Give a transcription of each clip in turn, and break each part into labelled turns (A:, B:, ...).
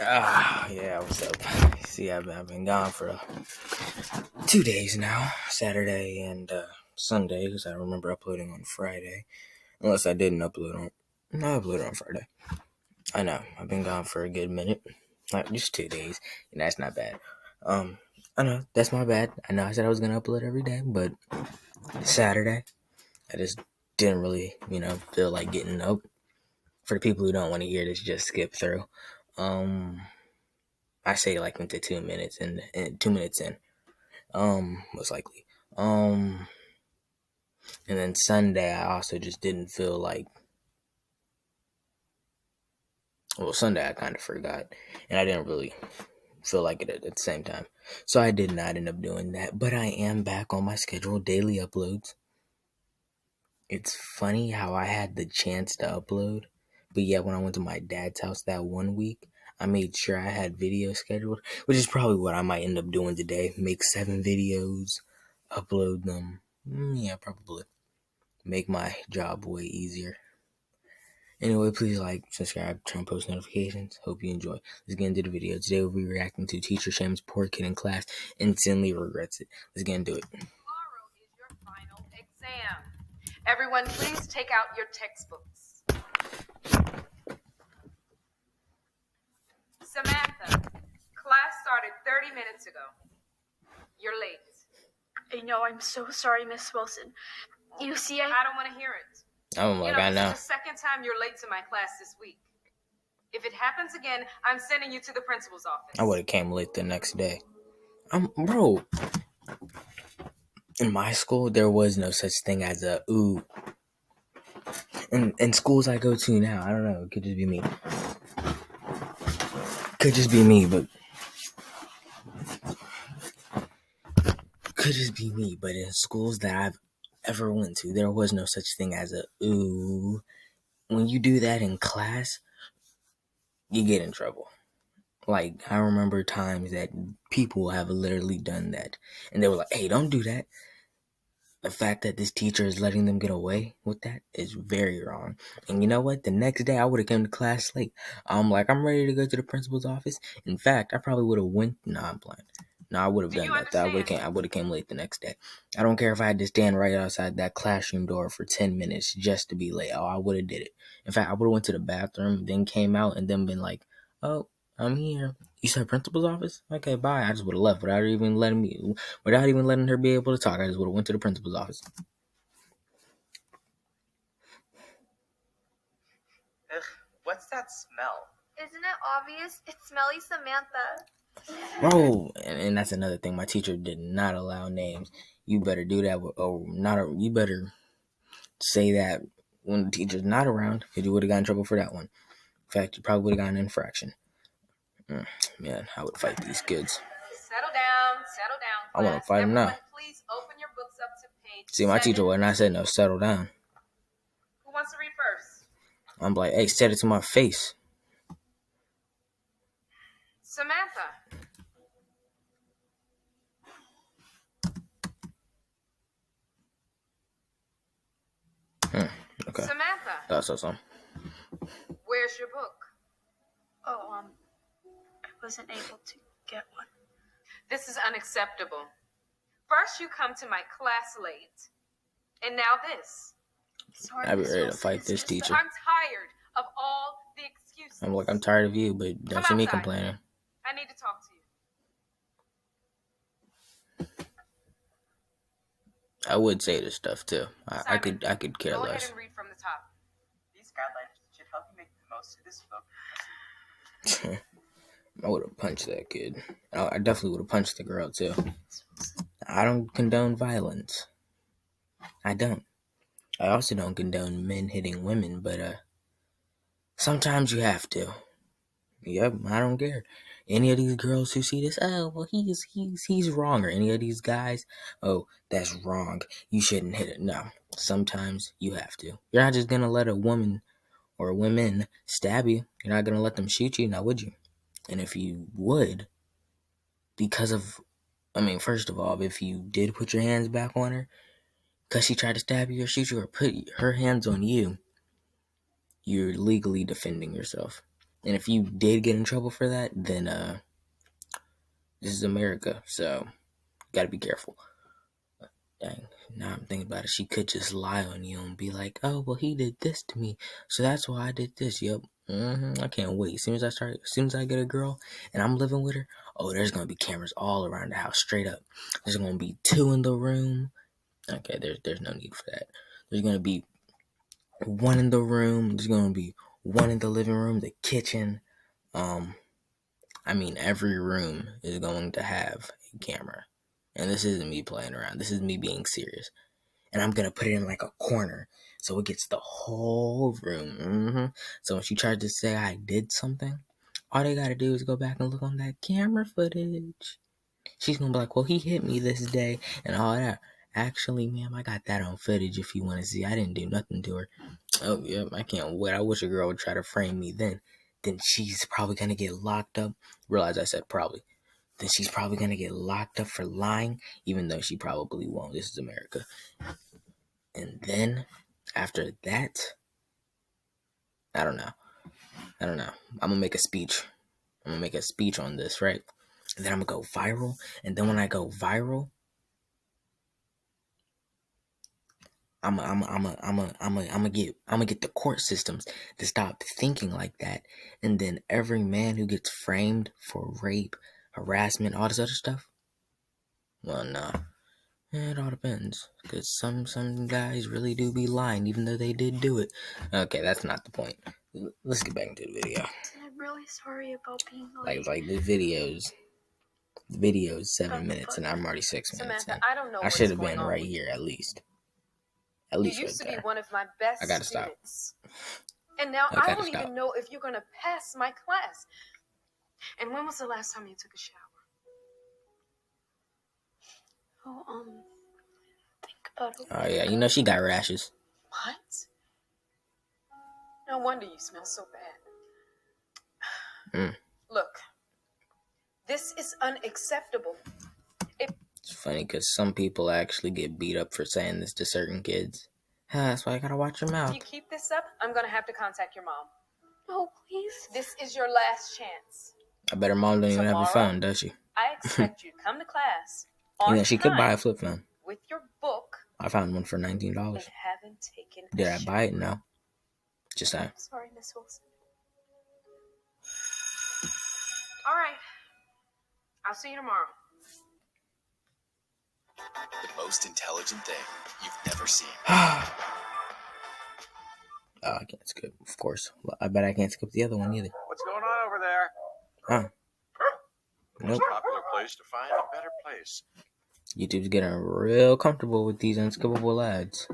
A: Yeah, what's up? See, I've been gone for 2 days now, Saturday and Sunday, because I remember uploading on Friday. Unless I didn't upload on, no, I uploaded on Friday. I know, I've been gone for a good minute, like just 2 days, and that's not bad. I know, that's my bad. I know I said I was going to upload every day, but Saturday, I just didn't really, feel like getting up. For the people who don't want to hear this, just skip through. I say like into 2 minutes and 2 minutes in. Most likely. And then Sunday I also just didn't feel like Sunday I kind of forgot. And I didn't really feel like it at the same time. So I did not end up doing that. But I am back on my schedule, daily uploads. It's funny how I had the chance to upload, but yet when I went to my dad's house that one week, I made sure I had videos scheduled, which is probably what I might end up doing today. Make 7 videos, upload them. Yeah, probably. Make my job way easier. Anyway, please like, subscribe, turn on post notifications. Hope you enjoy. Let's get into the video. Today we'll be reacting to teacher shames poor kid in class, instantly regrets it. Let's get into it.
B: Tomorrow is your final exam. Everyone, please take out your textbooks. Samantha, class started 30 minutes ago. You're late.
C: I know, I'm so sorry, Miss Wilson. You see,
B: I don't want to hear it.
A: I'm like, I know.
B: This is the second time you're late to my class this week. If it happens again, I'm sending you to the principal's office.
A: I would have came late the next day. Bro, in my school, there was no such thing as a ooh. In schools I go to now, I don't know, it could just be me. But in schools that I've ever went to, there was no such thing as a ooh. When you do that in class, you get in trouble. Like, I remember times that people have literally done that. And they were like, hey, don't do that. The fact that this teacher is letting them get away with that is very wrong. And you know what? The next day I would have come to class late. I'm ready to go to the principal's office. In fact, I probably would have went. No, I'm playing. No, I would have done that. I would have came late the next day. I don't care if I had to stand right outside that classroom door for 10 minutes just to be late. Oh, I would have did it. In fact, I would have went to the bathroom, then came out, and then been like, oh, I'm here. You said principal's office? Okay, bye. I just would have left without even letting her be able to talk. I just would have went to the principal's office.
D: Ugh, what's that smell?
C: Isn't it obvious? It's smelly Samantha.
A: Bro, and that's another thing. My teacher did not allow names. You better do that, you better say that when the teacher's not around, because you would have gotten in trouble for that one. In fact, you probably would have gotten an infraction. Man, I would fight these kids.
B: Settle down, class.
A: I want to fight them now.
B: Please open your books up to page
A: See, my teacher would not say no, settle down.
B: Who wants to read first?
A: I'm like, hey, said it to my face.
B: Samantha.
A: Okay.
B: Samantha.
A: That's awesome.
B: Where's your book?
C: Oh, I wasn't able to get one.
B: This is unacceptable. First you come to my class late, and now this.
C: Sorry,
A: I'd be
C: Miss
A: ready to
C: Wilson,
A: fight
C: it's
A: this
C: just
A: teacher.
B: I'm tired of all the excuses.
A: I'm tired of you, but don't see me complaining.
B: I need to talk to you.
A: I would say this stuff too. I could care
B: Go
A: less.
B: ahead and read from the top.
D: These guidelines should help you make the most of this book.
A: I would have punched that kid. I definitely would have punched the girl too. I don't condone violence. I don't. I also don't condone men hitting women, but sometimes you have to. Yep, I don't care. Any of these girls who see this, oh well, he's wrong, or any of these guys, oh that's wrong. You shouldn't hit it. No, sometimes you have to. You're not just gonna let a woman or women stab you. You're not gonna let them shoot you, now would you? And if you would, first of all, if you did put your hands back on her because she tried to stab you or shoot you or put her hands on you, you're legally defending yourself. And if you did get in trouble for that, then this is America, so gotta be careful. Dang, now I'm thinking about it. She could just lie on you and be like, "Oh, well, he did this to me, so that's why I did this." Yep. I can't wait. As soon as I get a girl and I'm living with her, oh, there's gonna be cameras all around the house, straight up. There's gonna be 2 in the room. Okay, there's no need for that. There's gonna be 1 in the room. There's gonna be 1 in the living room, the kitchen. Every room is going to have a camera. And this isn't me playing around. This is me being serious. And I'm going to put it in like a corner so it gets the whole room. So when she tries to say I did something, all they got to do is go back and look on that camera footage. She's going to be like, well, he hit me this day and all that. Actually, ma'am, I got that on footage if you want to see. I didn't do nothing to her. Oh, yeah, I can't wait. I wish a girl would try to frame me then. Then she's probably going to get locked up. Realize I said probably. Then she's probably going to get locked up for lying, even though she probably won't. This is America. And then, after that, I don't know. I'm going to make a speech. I'm going to make a speech on this, right? And then I'm going to go viral. And then when I go viral, I'm gonna get the court systems to stop thinking like that, and then every man who gets framed for rape, harassment, all this other stuff. Well, no, it all depends, because some guys really do be lying, even though they did do it. Okay, that's not the point. Let's get back into the video.
C: I'm really sorry about being late.
A: Like the video's 7 minutes, and I'm already 6 minutes.
B: Samantha, I don't know.
A: I should have been right here at least.
B: You used to be one of my best
A: I gotta
B: students. And now I don't even know if you're going to pass my class. And when was the last time you took a shower?
C: Think about it.
A: Oh, yeah, you know she got rashes.
B: What? No wonder you smell so bad. Look, this is unacceptable.
A: It's funny because some people actually get beat up for saying this to certain kids. That's why I gotta watch your mouth.
B: If you keep this up, I'm gonna have to contact your mom.
C: No, please.
B: This is your last chance.
A: I bet her mom don't even have a phone, does she?
B: I expect you to come to class
A: You
B: on
A: know, she could buy a
B: time
A: flip phone.
B: with your book
A: I found one for $19.
B: and haven't taken a
A: Did I
B: shower.
A: buy it? No. Just that.
C: Sorry, Miss Wilson.
B: All right. I'll see you tomorrow.
E: The most intelligent thing you've never seen.
A: Oh, I can't skip, of course. I bet I can't skip the other one either.
F: What's going on over there?
A: Huh.
F: The most popular place to find a better place.
A: YouTube's getting real comfortable with these unskippable ads.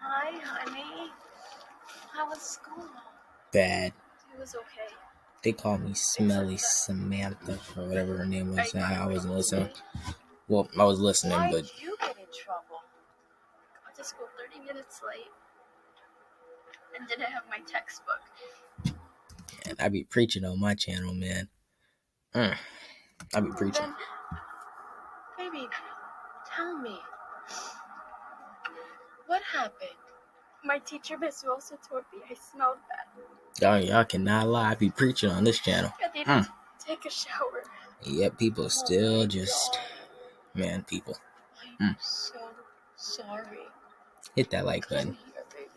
C: Hi, honey. How was school?
A: Bad.
C: It was okay.
A: They called me Smelly Samantha, or whatever her name was. I wasn't listening. Well, I was listening,
C: Why
A: but...
C: did you get in trouble? I got to school 30 minutes late and didn't have my textbook.
A: Man, I be preaching on my channel, man. I be preaching.
C: Then, baby, tell me. What happened? My teacher, Miss Wilson, told me I smelled bad.
A: Y'all cannot lie. I be preaching on this channel.
C: I didn't take a shower.
A: Yep, people still just... Man, people.
C: I'm so sorry.
A: Hit that like button.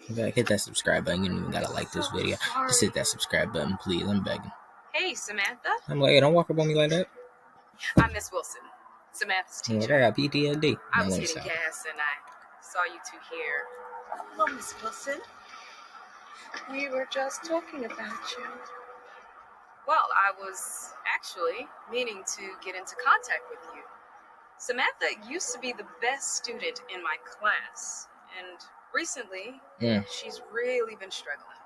A: Hit that subscribe button. You don't even gotta like this video. Just hit that subscribe button, please. I'm begging.
B: Hey, Samantha.
A: I'm like, hey, don't walk up on me like that.
B: I'm Miss Wilson, Samantha's
A: I'm like,
B: teacher.
A: I got PTSD.
B: I
A: No,
B: was
A: let me
B: getting
A: stop.
B: gas and I saw you two here.
C: Hello, Miss Wilson. We were just talking about you.
B: Well, I was actually meaning to get into contact with you. Samantha used to be the best student in my class, and recently, she's really been struggling.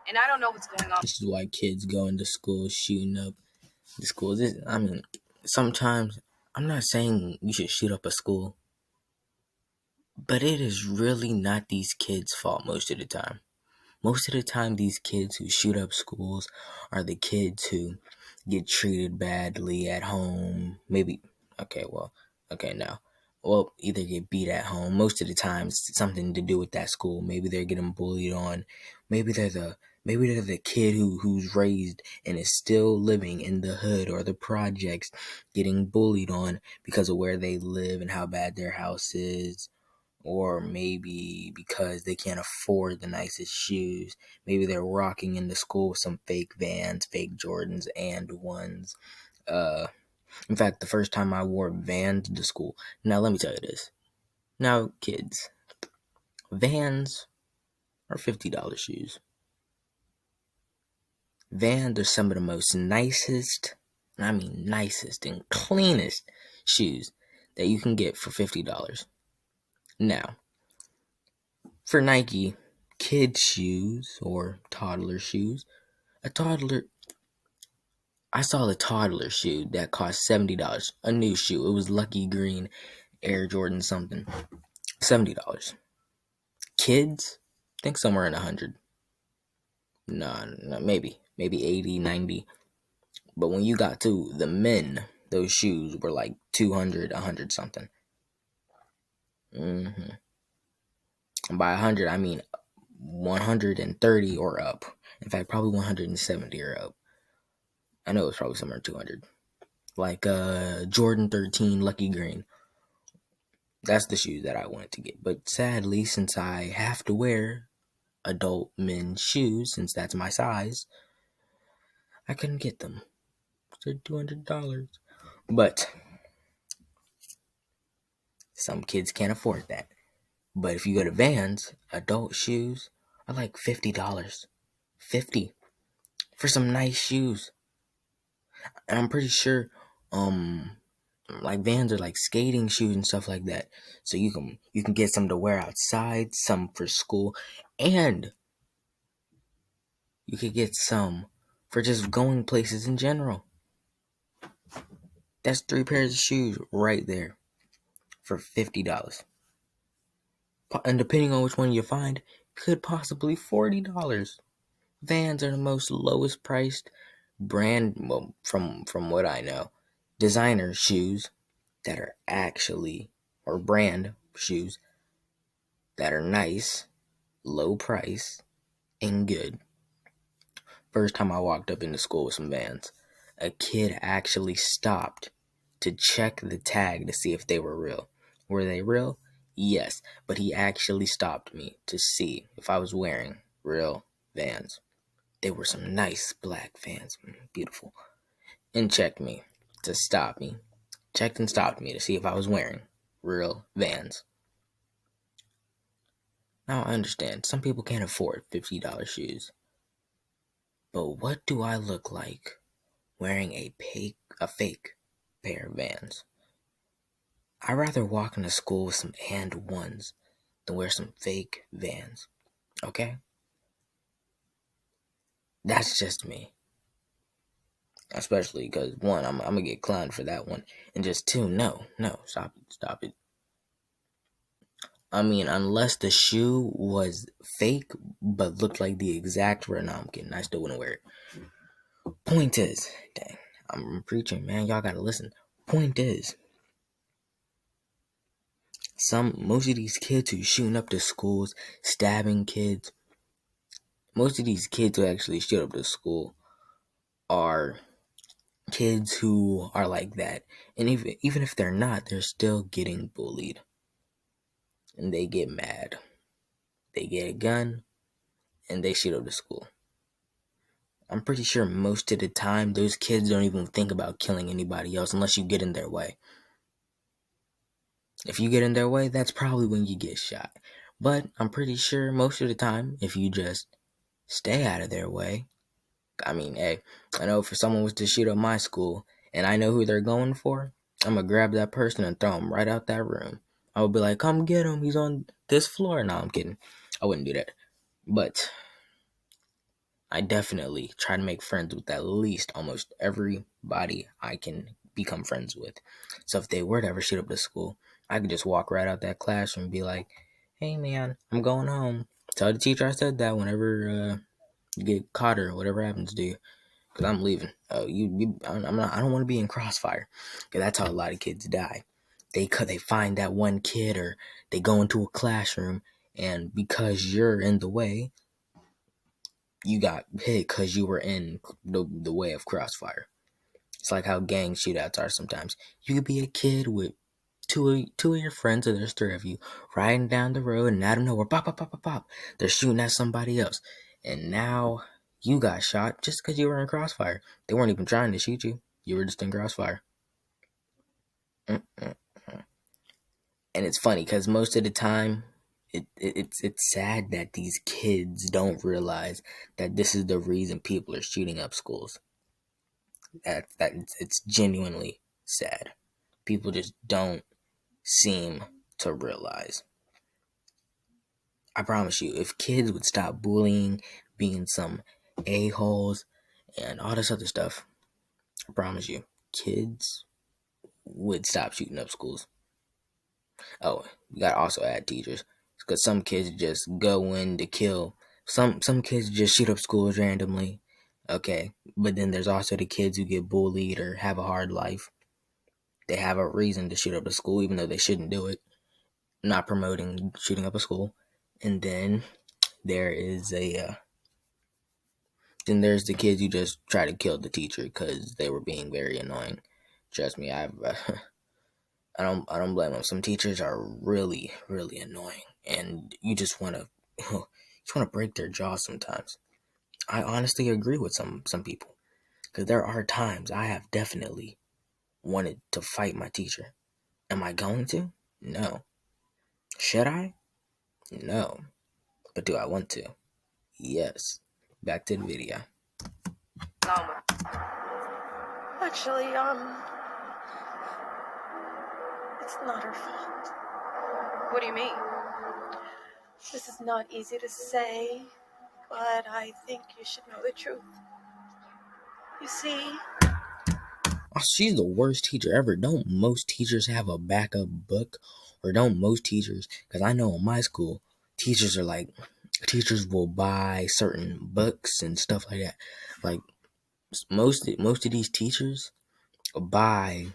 B: And I don't know what's going on.
A: This is why kids go into school shooting up the schools. Sometimes, I'm not saying you should shoot up a school, but it is really not these kids' fault most of the time. Most of the time, these kids who shoot up schools are the kids who get treated badly at home. Maybe, now. Well, either get beat at home. Most of the time, it's something to do with that school. Maybe they're getting bullied on. Maybe they're the kid who's raised and is still living in the hood or the projects, getting bullied on because of where they live and how bad their house is. Or maybe because they can't afford the nicest shoes. Maybe they're rocking into school with some fake Vans, fake Jordans, and ones. In fact, the first time I wore Vans to school. Now, let me tell you this. Now, kids, Vans are $50 shoes. Vans are some of the most nicest, and I mean nicest and cleanest shoes that you can get for $50. Now, for Nike kid shoes or toddler shoes, I saw a toddler shoe that cost $70. A new shoe. It was Lucky Green Air Jordan something. $70. Kids, I think somewhere in 100. No, maybe 80, 90. But when you got to the men, those shoes were like 200, 100 something. And by 100, I mean 130 or up. In fact, probably 170 or up. I know it's probably somewhere 200. Like Jordan 13 Lucky Green. That's the shoes that I wanted to get. But sadly, since I have to wear adult men's shoes, since that's my size, I couldn't get them. They're $200. But some kids can't afford that. But if you go to Vans, adult shoes are like $50. $50 for some nice shoes. And I'm pretty sure like Vans are like skating shoes and stuff like that. So you can get some to wear outside, some for school, and you could get some for just going places in general. That's 3 pairs of shoes right there for $50. And depending on which one you find, could possibly $40. Vans are the most lowest priced brand, well, from what I know, designer shoes that are actually, or brand shoes that are nice, low price, and good. First time I walked up into school with some Vans, a kid actually stopped to check the tag to see if they were real. Were they real? Yes, but he actually stopped me to see if I was wearing real Vans. They were some nice black Vans, beautiful, and checked me to stop me. Checked and stopped me to see if I was wearing real Vans. Now I understand, some people can't afford $50 shoes. But what do I look like wearing a fake pair of Vans? I'd rather walk into school with some and ones than wear some fake Vans. Okay? That's just me. Especially because, one, I'm going to get clowned for that one. And just two, no, stop it. I mean, unless the shoe was fake but looked like the exact no, I'm kidding. I still wouldn't wear it. Point is, dang, I'm preaching, man. Y'all gotta listen. Point is, most of these kids who shooting up the schools, stabbing kids, most of these kids who actually shoot up the school are kids who are like that. And even if they're not, they're still getting bullied. And they get mad. They get a gun, and they shoot up the school. I'm pretty sure most of the time, those kids don't even think about killing anybody else unless you get in their way. If you get in their way, that's probably when you get shot. But I'm pretty sure most of the time, if you just stay out of their way, I mean, hey, I know if someone was to shoot up my school and I know who they're going for, I'm going to grab that person and throw him right out that room. I would be like, come get him. He's on this floor. No, I'm kidding. I wouldn't do that. But I definitely try to make friends with at least almost everybody I can become friends with. So if they were to ever shoot up the school, I could just walk right out that classroom and be like, hey man, I'm going home. Tell the teacher I said that whenever you get caught or whatever happens to you. because I'm leaving. Oh, I'm not. I don't want to be in crossfire, because that's how a lot of kids die. They find that one kid, or they go into a classroom, and because you're in the way, you got hit because you were in the way of crossfire. It's like how gang shootouts are sometimes. You could be a kid with two of your friends, or there's three of you, riding down the road, and out of nowhere, pop, pop, pop, pop, pop, they're shooting at somebody else. And now you got shot just because you were in crossfire. They weren't even trying to shoot you. You were just in crossfire. Mm-mm. And it's funny because most of the time, it's sad that these kids don't realize that this is the reason people are shooting up schools. It's genuinely sad. People just don't seem to realize. I promise you, if kids would stop bullying, being some a-holes, and all this other stuff, I promise you, kids would stop shooting up schools. Oh, you gotta also add teachers, because some kids just go in to kill. Some kids just shoot up schools randomly. Okay, but then there's also the kids who get bullied or have a hard life. They have a reason to shoot up a school, even though they shouldn't do it. Not promoting shooting up a school. And then there is then there's the kids who just try to kill the teacher because they were being very annoying. Trust me, I don't blame them. Some teachers are really, really annoying, and you just want to break their jaw sometimes. I honestly agree with some people, because there are times I have definitely wanted to fight my teacher. Am I going to? No. Should I? No. But do I want to? Yes. Back to the video.
C: Actually, it's not her fault.
B: What do you mean?
C: This is not easy to say, but I think you should know the truth. You see,
A: Oh, she's the worst teacher ever. Don't most teachers have a backup book? Or don't most teachers, because I know in my school, teachers will buy certain books and stuff like that. Like, most of these teachers buy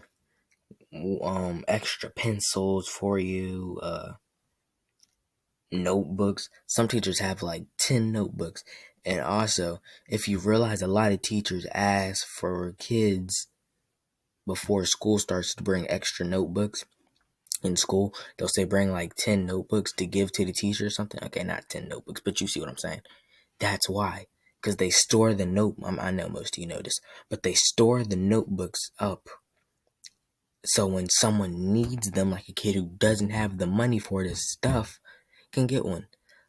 A: extra pencils for you, notebooks. Some teachers have like 10 notebooks. And also, if you realize, a lot of teachers ask for kids before school starts to bring extra notebooks. In school, they'll say bring like 10 notebooks to give to the teacher or something. Okay, not 10 notebooks, but you see what I'm saying. That's why. Because they store the I know most of you know this, but they store the notebooks up so when someone needs them, like a kid who doesn't have the money for this stuff, can get one.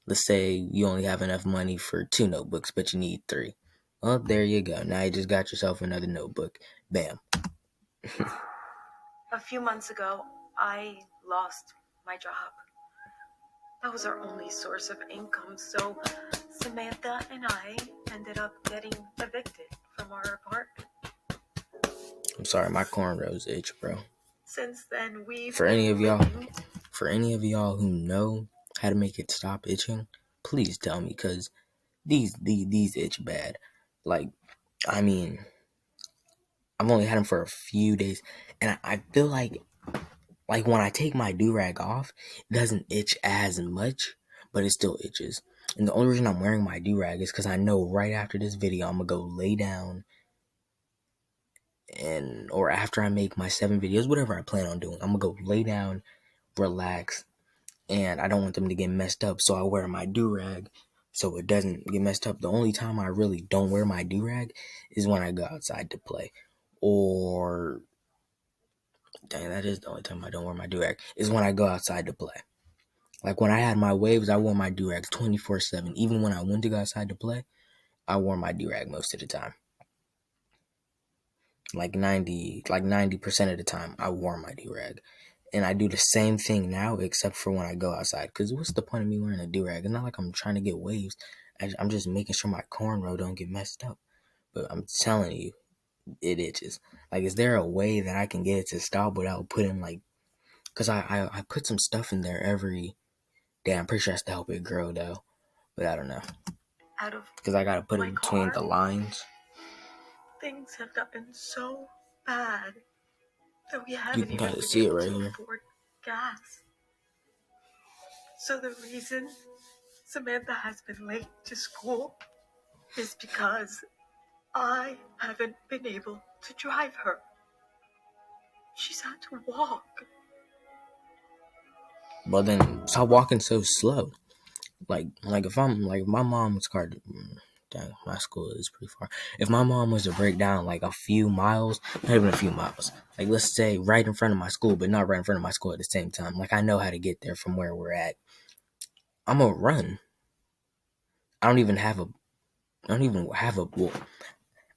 A: Let's say you only have enough money for 2 notebooks, but you need 3. Well, there you go. Now you just got yourself another notebook. Bam.
C: a few months ago, I lost my job. That was our only source of income, so Samantha and I ended up getting evicted from our apartment.
A: I'm sorry, my cornrows itch, bro.
C: Since then, we've
A: For any of y'all who know how to make it stop itching, please tell me, because these itch bad. Like, I mean, I've only had them for a few days, and I feel like when I take my do-rag off, it doesn't itch as much, but it still itches. And the only reason I'm wearing my do-rag is because I know right after this video, I'm gonna go lay down, or after I make my 7 videos, whatever I plan on doing, I'm gonna go lay down, relax, and I don't want them to get messed up, so I wear my do-rag so it doesn't get messed up. The only time I really don't wear my do-rag is when I go outside to play. Or, dang, that is the only time I don't wear my do-rag, is when I go outside to play. Like when I had my waves, I wore my do-rags 24/7. Even when I went to go outside to play, I wore my do-rag most of the time. Like 90% of the time, I wore my do-rag. And I do the same thing now, except for when I go outside. Because what's the point of me wearing a do-rag? It's not like I'm trying to get waves. I'm just making sure my cornrow don't get messed up. But I'm telling you, it itches. Like, is there a way that I can get it to stop without putting, like... Because I put some stuff in there every day. I'm pretty sure that's to help it grow, though. But I don't know. Because I got to put it between the lines.
C: things have gotten so bad that we
A: You
C: haven't
A: can
C: even
A: kind of
C: been
A: see it
C: able
A: right
C: to
A: here.
C: afford gas. So the reason Samantha has been late to school is because I haven't been able to drive her. She's had to walk.
A: But then stop walking so slow. Like if my mom was car, dang, my school is pretty far. If my mom was to break down like a few miles, not even a few miles, like let's say right in front of my school, but not right in front of my school at the same time. Like I know how to get there from where we're at. I'm gonna run. I don't even have a. Well,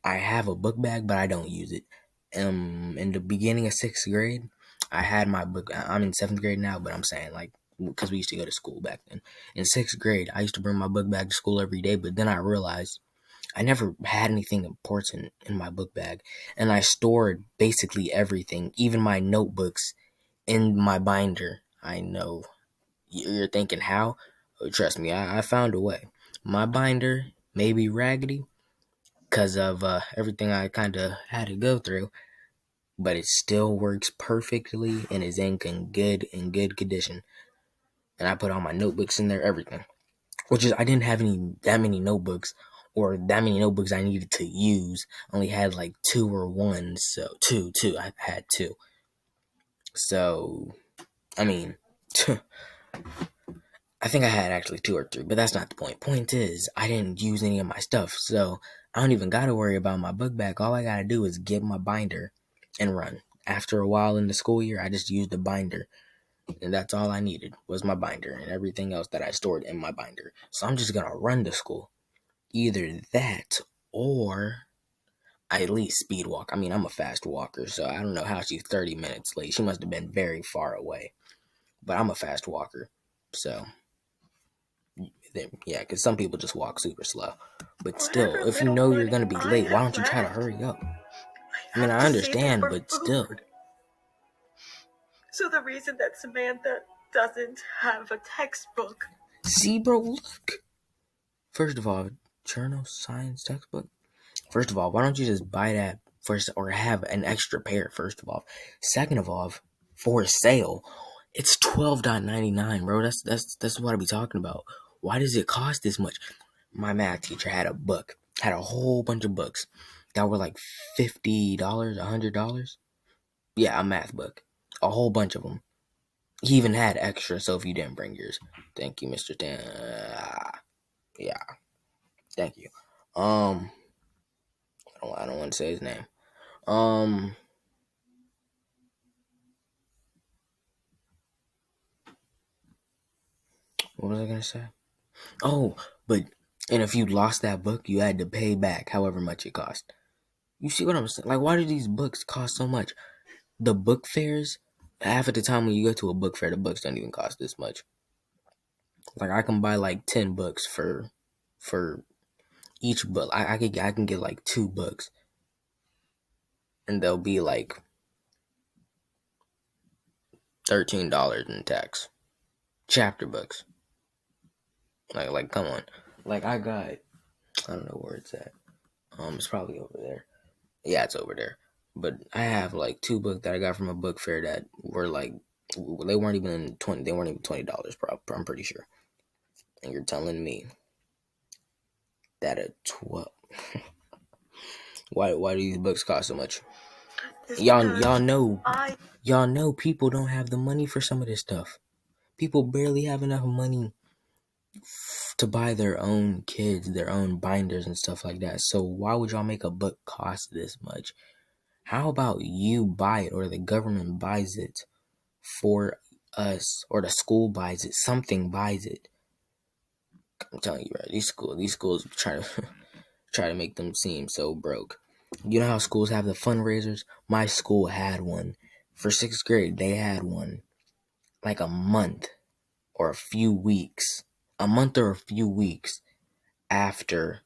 A: I have a book bag, but I don't use it. In the beginning of 6th grade, I had my book. I'm in 7th grade now, but I'm saying like because we used to go to school back then. In 6th grade, I used to bring my book bag to school every day, but then I realized I never had anything important in my book bag, and I stored basically everything, even my notebooks, in my binder. I know you're thinking how? Oh, trust me, I found a way. My binder may be raggedy because of everything I kind of had to go through, but it still works perfectly and is in good condition. And I put all my notebooks in there, everything. Which is I didn't have that many notebooks or that many notebooks I needed to use. I only had like two or one, so two. I had two. So I mean, I think I had actually two or three, but that's not the point. Point is, I didn't use any of my stuff, so I don't even gotta worry about my book bag. All I gotta do is get my binder and run. After a while in the school year, I just used the binder, and that's all I needed was my binder and everything else that I stored in my binder. So I'm just gonna run to school. Either that or I at least speed walk. I mean, I'm a fast walker, so I don't know how she's 30 minutes late. She must have been very far away, but I'm a fast walker, so. Yeah, because some people just walk super slow. But still,
C: Whatever
A: if you
C: little
A: know you're
C: money
A: going to be
C: I
A: late, why
C: have
A: don't you try to
C: left,
A: hurry up? I
C: I
A: mean,
C: have
A: I
C: to save it
A: understand,
C: for
A: but still.
C: food. So the reason that Samantha doesn't have a textbook.
A: See, bro, look. First of all, journal science textbook. First of all, why don't you just buy that first or have an extra pair, first of all? Second of all, for sale, it's $12.99, bro. That's what I be talking about. Why does it cost this much? My math teacher had a whole bunch of books that were like $50, $100. Yeah, a math book, a whole bunch of them. He even had extra, so if you didn't bring yours, thank you, Mr. Tan. Yeah, thank you. I don't want to say his name. Um, what was I gonna say? Oh, and if you lost that book, you had to pay back however much it cost. You see what I'm saying? Like, why do these books cost so much? The book fairs, half of the time when you go to a book fair, the books don't even cost this much. Like, I can buy like 10 books for each book. I can get like 2 books, and they'll be like $13 in tax. Chapter books. Like, come on. Like, I don't know where it's at. It's probably over there. Yeah, it's over there. But I have like 2 books that I got from a book fair that were like, they weren't even they weren't even $20. I'm pretty sure. And you're telling me that a 12. Why do these books cost so much? Y'all know people don't have the money for some of this stuff. People barely have enough money to buy their own kids, their own binders and stuff like that. So why would y'all make a book cost this much? How about you buy it or the government buys it for us or the school buys it, something buys it. I'm telling you, right? These schools try to make them seem so broke. You know how schools have the fundraisers? My school had one. For 6th grade, they had one like a month or a few weeks. A month or a few weeks after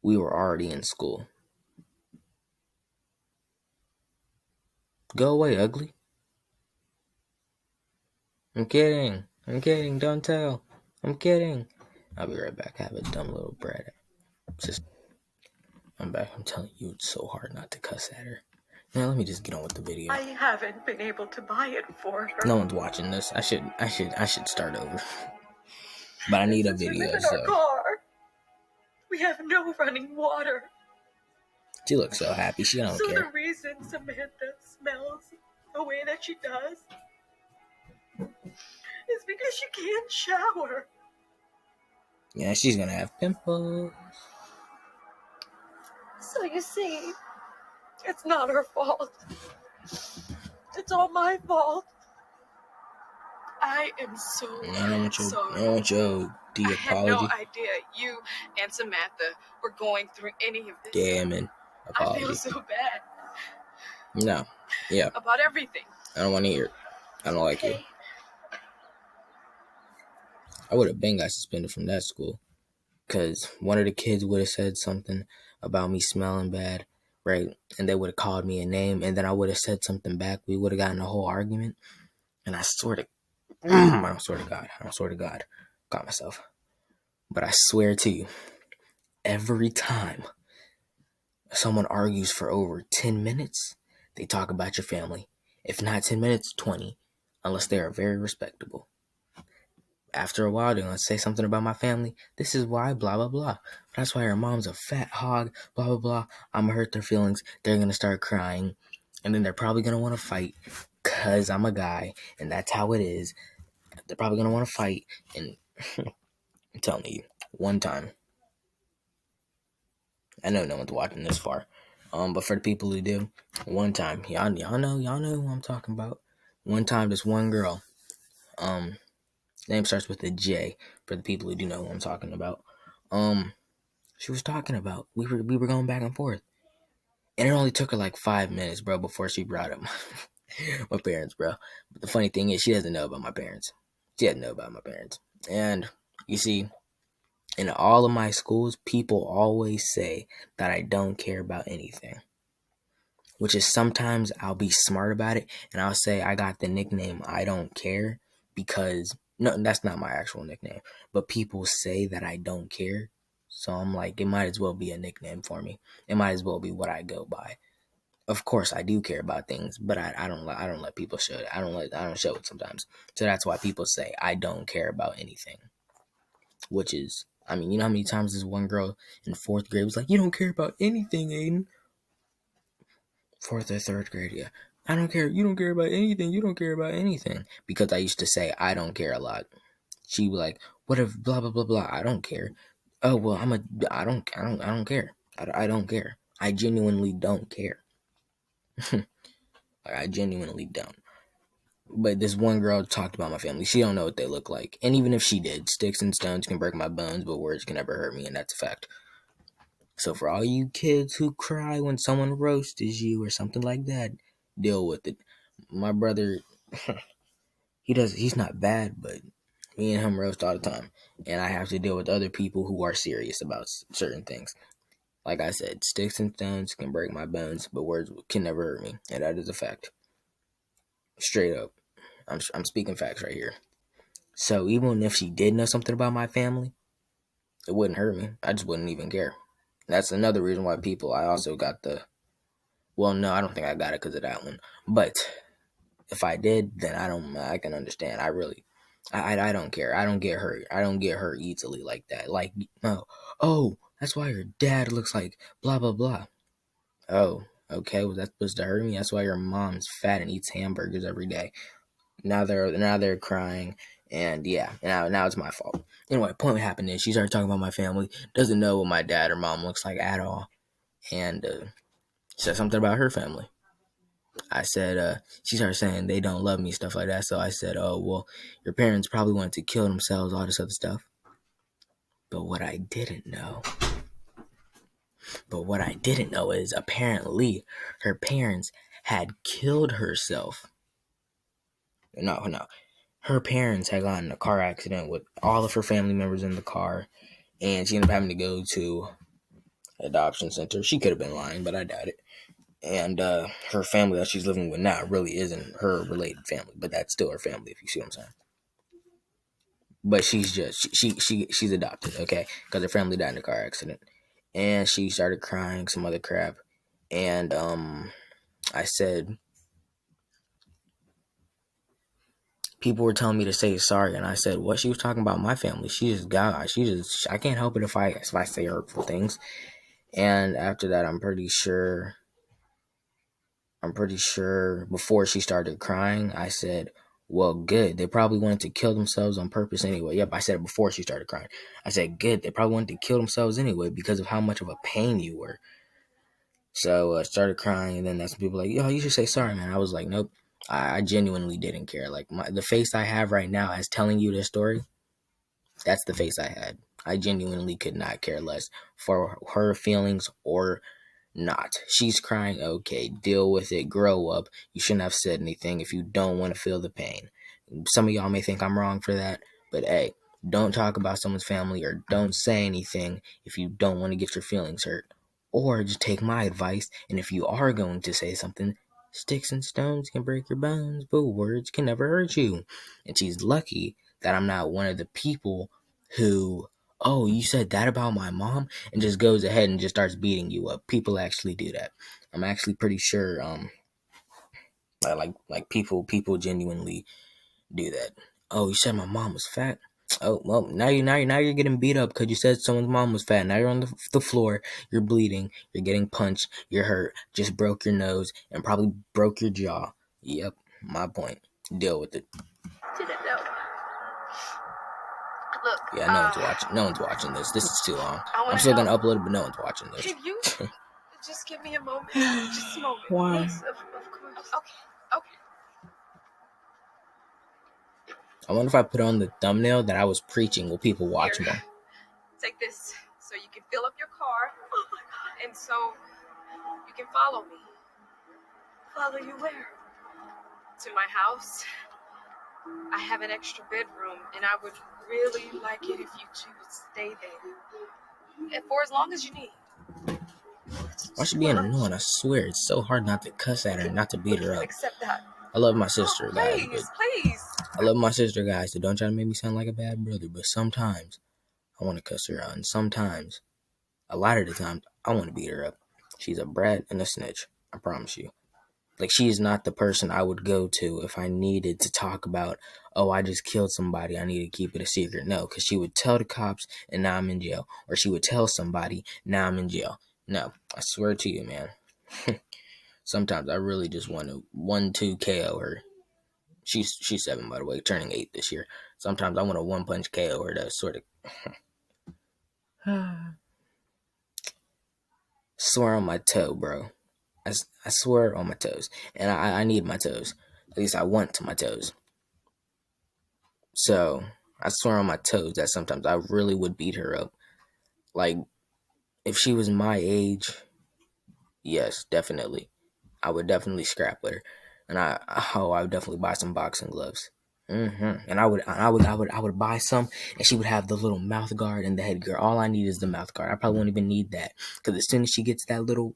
A: we were already in school. Go away, ugly. I'm kidding. Don't tell. I'm kidding. I'll be right back. I have a dumb little brat. I'm back. I'm telling you, it's so hard not to cuss at her. Now let me just get on with the video.
C: I haven't been able to buy it for her.
A: No one's watching this. I should start over. But I need a
C: Since we
A: video,
C: live in
A: so
C: our car, we have no running water.
A: she looks so happy. She don't
C: So
A: care.
C: the reason Samantha smells the way that she does is because she can't shower.
A: Yeah, she's gonna have pimples.
C: So you see, it's not her fault. It's all my fault. I am so
A: I don't want your
B: I had no
A: apology.
B: idea you and Samantha were going through any of this.
A: Damn an
B: I feel
A: apology.
B: so bad
A: No. Yeah.
B: about everything.
A: I don't want to hear it. I don't like you. I would have been got suspended from that school. Because one of the kids would have said something about me smelling bad, right? And they would have called me a name, and then I would have said something back. We would have gotten a whole argument. And I swear to God, got myself. But I swear to you, every time someone argues for over 10 minutes, they talk about your family. If not 10 minutes, 20, unless they are very respectable. After a while, they're going to say something about my family. This is why, blah, blah, blah. That's why her mom's a fat hog, blah, blah, blah. I'm going to hurt their feelings. They're going to start crying. And then they're probably going to want to fight because I'm a guy. And that's how it is. They're probably going to want to fight. And I'm telling you, one time. I know no one's watching this far. But for the people who do, one time. Y'all know who I'm talking about. One time, this one girl. Name starts with a J for the people who do know who I'm talking about. She was talking about we were going back and forth, and it only took her like 5 minutes, bro, before she brought up my parents, bro. But the funny thing is, she doesn't know about my parents. She doesn't know about my parents, and you see, in all of my schools, people always say that I don't care about anything. Which is sometimes I'll be smart about it and I'll say I got the nickname I don't care because no, that's not my actual nickname, but people say that I don't care. So I'm like, it might as well be a nickname for me. It might as well be what I go by. Of course, I do care about things, but I don't let people show it. I don't show it sometimes. So that's why people say I don't care about anything. Which is, I mean, you know how many times this one girl in 4th grade was like, "You don't care about anything, Aiden." 4th or 3rd grade, yeah. I don't care. You don't care about anything. You don't care about anything. Because I used to say I don't care a lot. She was like, "What if blah blah blah blah? I don't care." Oh well, I don't care. I don't care. I genuinely don't care. I genuinely don't. But this one girl talked about my family. She don't know what they look like. And even if she did, sticks and stones can break my bones, but words can never hurt me, and that's a fact. So for all you kids who cry when someone roasts you or something like that, deal with it. My brother, he's not bad, but me and him roast all the time. And I have to deal with other people who are serious about certain things. Like I said, sticks and stones can break my bones, but words can never hurt me. And that is a fact. Straight up. I'm speaking facts right here. So even if she did know something about my family, it wouldn't hurt me. I just wouldn't even care. That's another reason why I also got the, well, no, I don't think I got it because of that one. But if I did, then I can understand. I don't care. I don't get hurt. I don't get hurt easily like that. Like, no, oh, that's why your dad looks like blah, blah, blah. Oh, okay. Was that supposed to hurt me? That's why your mom's fat and eats hamburgers every day. Now they're crying. And yeah, now it's my fault. Anyway, point what happened is she started talking about my family, doesn't know what my dad or mom looks like at all. And said something about her family. I said, she started saying they don't love me, stuff like that. So I said, oh, well, your parents probably wanted to kill themselves, all this other stuff. But what I didn't know is apparently her parents had killed herself. No. Her parents had gotten in a car accident with all of her family members in the car. And she ended up having to go to adoption center. She could have been lying, but I doubt it. And her family that she's living with now really isn't her related family, but that's still her family, if you see what I'm saying. But she's just she's adopted, okay, because her family died in a car accident, and she started crying, some other crap. And I said, people were telling me to say sorry, and I said, what? She was talking about my family. She just got, I can't help it if I say hurtful things. And after that, I'm pretty sure before she started crying, I said, well, good. They probably wanted to kill themselves on purpose anyway. Yep, I said it before she started crying. I said, good. They probably wanted to kill themselves anyway because of how much of a pain you were. So I started crying, and then that's when people were like, yo, you should say sorry, man. I was like, nope. I genuinely didn't care. Like, the face I have right now as telling you this story, that's the face I had. I genuinely could not care less for her feelings or not. She's crying, okay, deal with it, grow up. You shouldn't have said anything if you don't want to feel the pain. Some of y'all may think I'm wrong for that, but hey, don't talk about someone's family or don't say anything if you don't want to get your feelings hurt. Or just take my advice, and if you are going to say something, sticks and stones can break your bones, but words can never hurt you. And she's lucky that I'm not one of the people who, oh, you said that about my mom, and just goes ahead and just starts beating you up. People actually do that. I'm actually pretty sure like people genuinely do that. Oh, you said my mom was fat. Oh, well, now you're getting beat up because you said someone's mom was fat. Now you're on the floor, you're bleeding, you're getting punched, you're hurt, just broke your nose, and probably broke your jaw. Yep, my point. Deal with it.
C: Didn't know. Look.
A: Yeah, no one's watching. No one's watching this. This is too long. I'm still
C: help.
A: gonna upload it, but no one's watching this.
C: Can you just give me a moment? Just a moment.
A: Why?
C: Yes, of course. Okay.
A: I wonder if I put on the thumbnail that I was preaching, will people watch me?
B: Take this so you can fill up your car.
C: Oh my God.
B: And so you can follow me
C: Follow you where?
B: to my house. I have an extra bedroom, and I would really like it if you two would stay there. And for as long as you need.
A: Why she being annoying? I swear, it's so hard not to cuss at her and not to beat her up.
C: Accept that.
A: I love my sister, guys.
B: Please.
A: I love my sister, guys, so don't try to make me sound like a bad brother. But sometimes I want to cuss her out, and sometimes, a lot of the times, I want to beat her up. She's a brat and a snitch. I promise you. Like, she is not the person I would go to if I needed to talk about, oh, I just killed somebody, I need to keep it a secret. No, because she would tell the cops, and now I'm in jail. Or she would tell somebody, now I'm in jail. No, I swear to you, man. Sometimes I really just want to 1-2 KO her. She's 7, by the way, turning 8 this year. Sometimes I want to 1-punch KO her to sort of swear on my toe, bro. I swear on my toes. And I need my toes. At least I want my toes. So, I swear on my toes that sometimes I really would beat her up. Like, if she was my age, yes, definitely. I would definitely scrap with her. And I would definitely buy some boxing gloves. And I would buy some, and she would have the little mouth guard and the headgear. All I need is the mouth guard. I probably won't even need that, because as soon as she gets that little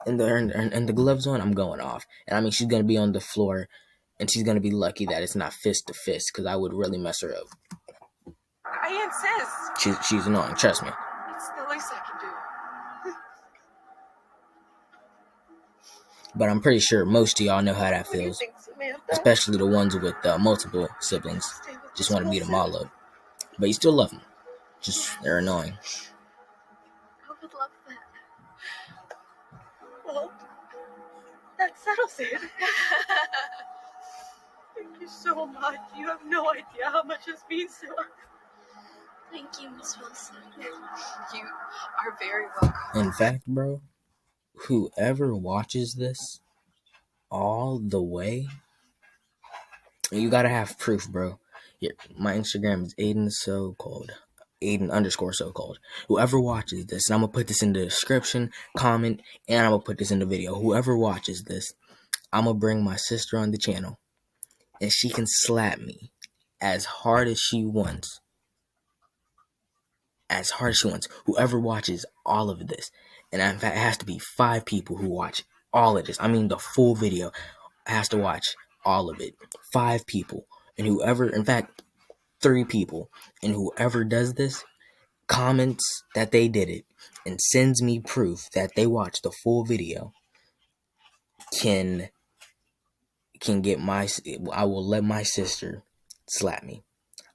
A: and the gloves on, I'm going off. And I mean, she's gonna be on the floor, and she's gonna be lucky that it's not fist to fist, because I would really mess her up.
B: I insist.
A: She's annoying. Trust me.
B: It's the least I can do.
A: But I'm pretty sure most of y'all know how that feels, especially the ones with multiple siblings. Just want to beat them all up, but you still love them. Just they're annoying.
C: I would love that. Well, that settles it. Thank you so much. You have no idea how much this means to us. Thank you, Miss Wilson.
B: You are very welcome.
A: In fact, bro, whoever watches this all the way, you gotta have proof, bro. Here, my Instagram is Aiden_so-called. Whoever watches this, and I'm gonna put this in the description, comment, and I'm gonna put this in the video. Whoever watches this, I'm gonna bring my sister on the channel, and she can slap me as hard as she wants. Whoever watches all of this, and in fact, it has to be 5 people who watch all of this. I mean, the full video has to watch all of it. 5 people, and whoever, in fact, 3 people, and whoever does this, comments that they did it and sends me proof that they watched the full video can get I will let my sister slap me.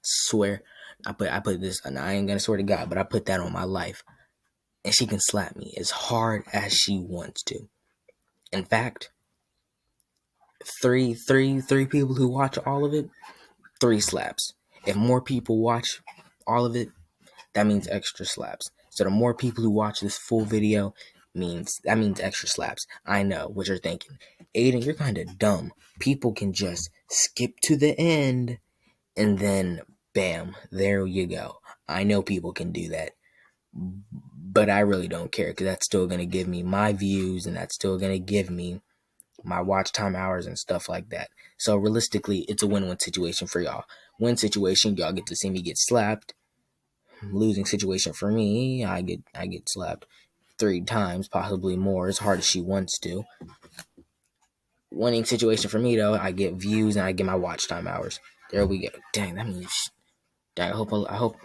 A: Swear, I put this, and I ain't gonna swear to God, but I put that on my life, and she can slap me as hard as she wants to. In fact, three people who watch all of it, 3 slaps. If more people watch all of it, that means extra slaps. So the more people who watch this full video means extra slaps. I know what you're thinking. Aiden, you're kind of dumb. People can just skip to the end and then bam, there you go. I know people can do that. But I really don't care because that's still going to give me my views and that's still going to give me my watch time hours and stuff like that. So realistically, it's a win-win situation for y'all. Win situation, y'all get to see me get slapped. Losing situation for me, I get slapped 3 times, possibly more, as hard as she wants to. Winning situation for me though, I get views and I get my watch time hours. There we go. Dang, that means. Dang, I hope.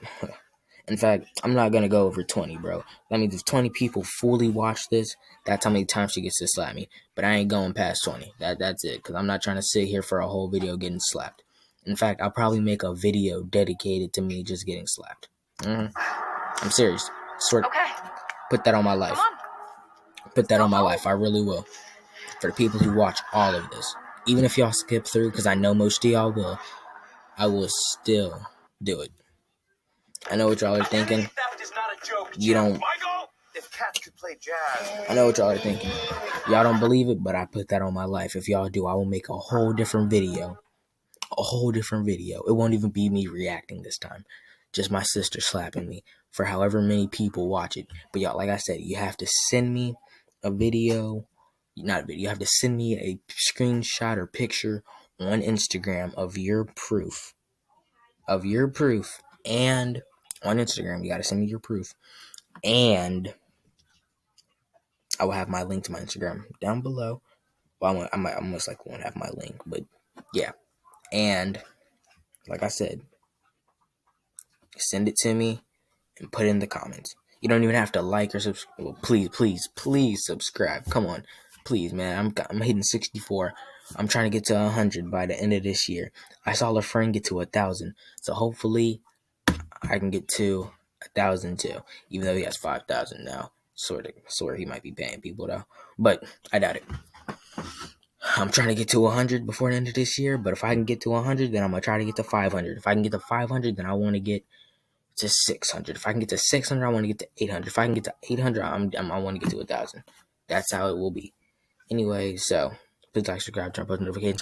A: In fact, I'm not gonna go over 20, bro. That means if 20 people fully watch this, that's how many times she gets to slap me. But I ain't going past 20. That's it, because I'm not trying to sit here for a whole video getting slapped. In fact, I'll probably make a video dedicated to me just getting slapped. I'm serious.
C: Okay.
A: Put that on my life. Put that on my life. I really will. For the people who watch all of this. Even if y'all skip through, because I know most of y'all will, I will still do it. I know what y'all are thinking. You don't.
F: If cats could play jazz.
A: I know what y'all are thinking. Y'all don't believe it, but I put that on my life. If y'all do, I will make a whole different video. A whole different video. It won't even be me reacting this time. Just my sister slapping me for however many people watch it. But y'all, like I said, you have to send me a video. Not a video. You have to send me a screenshot or picture on Instagram of your proof. And on Instagram, you got to send me your proof. And I will have my link to my Instagram down below. Well, I most likely won't have my link, but yeah. And like I said, send it to me and put it in the comments. You don't even have to like or subscribe. Well, please subscribe. Come on, please, man. I'm hitting 64. I'm trying to get to 100 by the end of this year. I saw a friend get to 1,000, so hopefully I can get to 1,000 too. Even though he has 5,000 now. Sort of he might be paying people though, but I doubt it. I'm trying to get to 100 before the end of this year, but if I can get to 100, then I'm going to try to get to 500. If I can get to 500, then I want to get to 600. If I can get to 600, I want to get to 800. If I can get to 800, I want to get to 1,000. That's how it will be. Anyway, so please like, subscribe, turn on post notifications.